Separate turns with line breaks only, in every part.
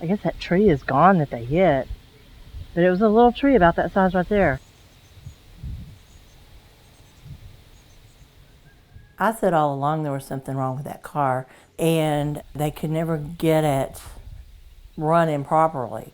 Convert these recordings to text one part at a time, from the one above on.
I guess that tree is gone that they hit. But it was a little tree about that size right there. I said all along there was something wrong with that car, and they could never get it running properly.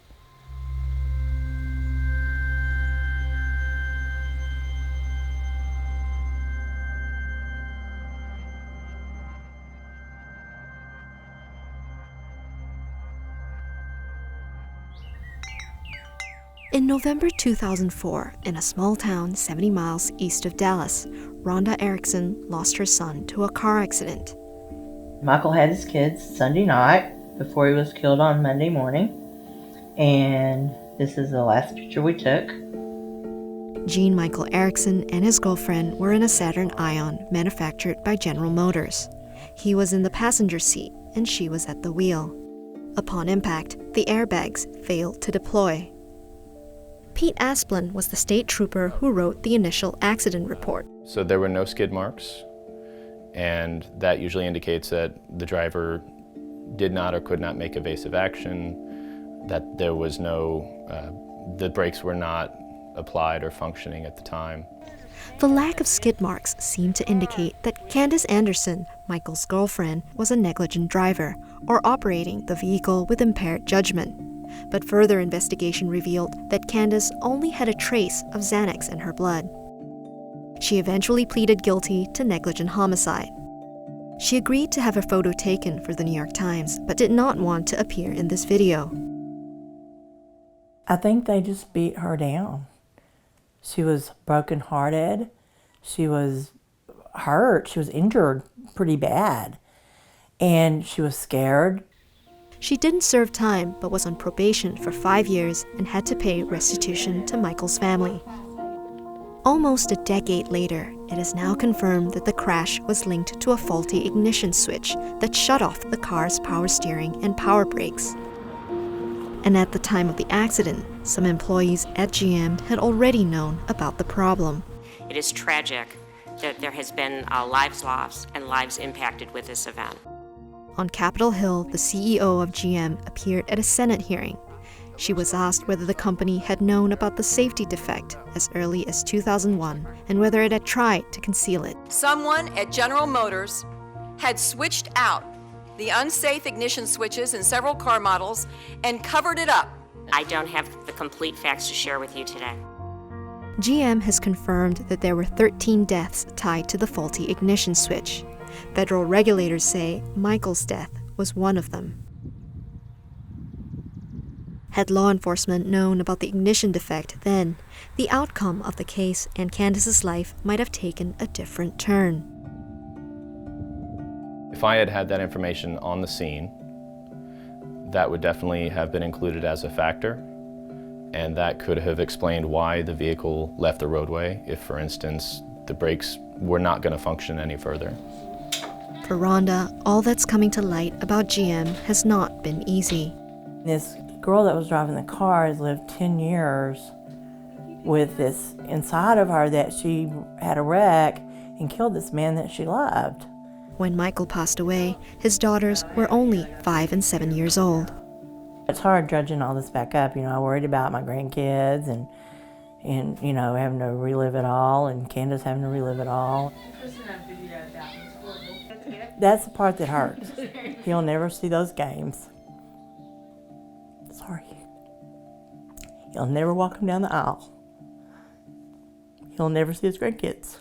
In November 2004, in a small town 70 miles east of Dallas, Rhonda Erickson lost her son to a car accident.
Michael had his kids Sunday night before he was killed on Monday morning, and this is the last picture we took.
Gene Michael Erickson and his girlfriend were in a Saturn Ion manufactured by General Motors. He was in the passenger seat and she was at the wheel. Upon impact, the airbags failed to deploy. Pete Asplin was the state trooper who wrote the initial accident report.
So there were no skid marks, and that usually indicates that the driver did not or could not make evasive action, that there was no, the brakes were not applied or functioning at the time.
The lack of skid marks seemed to indicate that Candace Anderson, Michael's girlfriend, was a negligent driver or operating the vehicle with impaired judgment. But further investigation revealed that Candace only had a trace of Xanax in her blood. She eventually pleaded guilty to negligent homicide. She agreed to have her photo taken for the New York Times, but did not want to appear in this video.
I think they just beat her down. She was brokenhearted. She was hurt. She was injured pretty bad. And she was scared.
She didn't serve time, but was on probation for 5 years and had to pay restitution to Michael's family. Almost a decade later, it is now confirmed that the crash was linked to a faulty ignition switch that shut off the car's power steering and power brakes. And at the time of the accident, some employees at GM had already known about the problem.
It is tragic that there has been lives lost and lives impacted with this event.
On Capitol Hill, the CEO of GM appeared at a Senate hearing. She was asked whether the company had known about the safety defect as early as 2001 and whether it had tried to conceal it.
Someone at General Motors had switched out the unsafe ignition switches in several car models and covered it up.
I don't have the complete facts to share with you today.
GM has confirmed that there were 13 deaths tied to the faulty ignition switch. Federal regulators say Michael's death was one of them. Had law enforcement known about the ignition defect then, the outcome of the case and Candace's life might have taken a different turn.
If I had had that information on the scene, that would definitely have been included as a factor, and that could have explained why the vehicle left the roadway if, for instance, the brakes were not going to function any further.
For Rhonda, all that's coming to light about GM has not been easy.
This girl that was driving the car has lived 10 years with this inside of her that she had a wreck and killed this man that she loved.
When Michael passed away, his daughters were only 5 and 7 years old.
It's hard judging all this back up. I worried about my grandkids and having to relive it all, and Candace having to relive it all. That's the part that hurts. He'll never see those games. Sorry. He'll never walk him down the aisle. He'll never see his grandkids.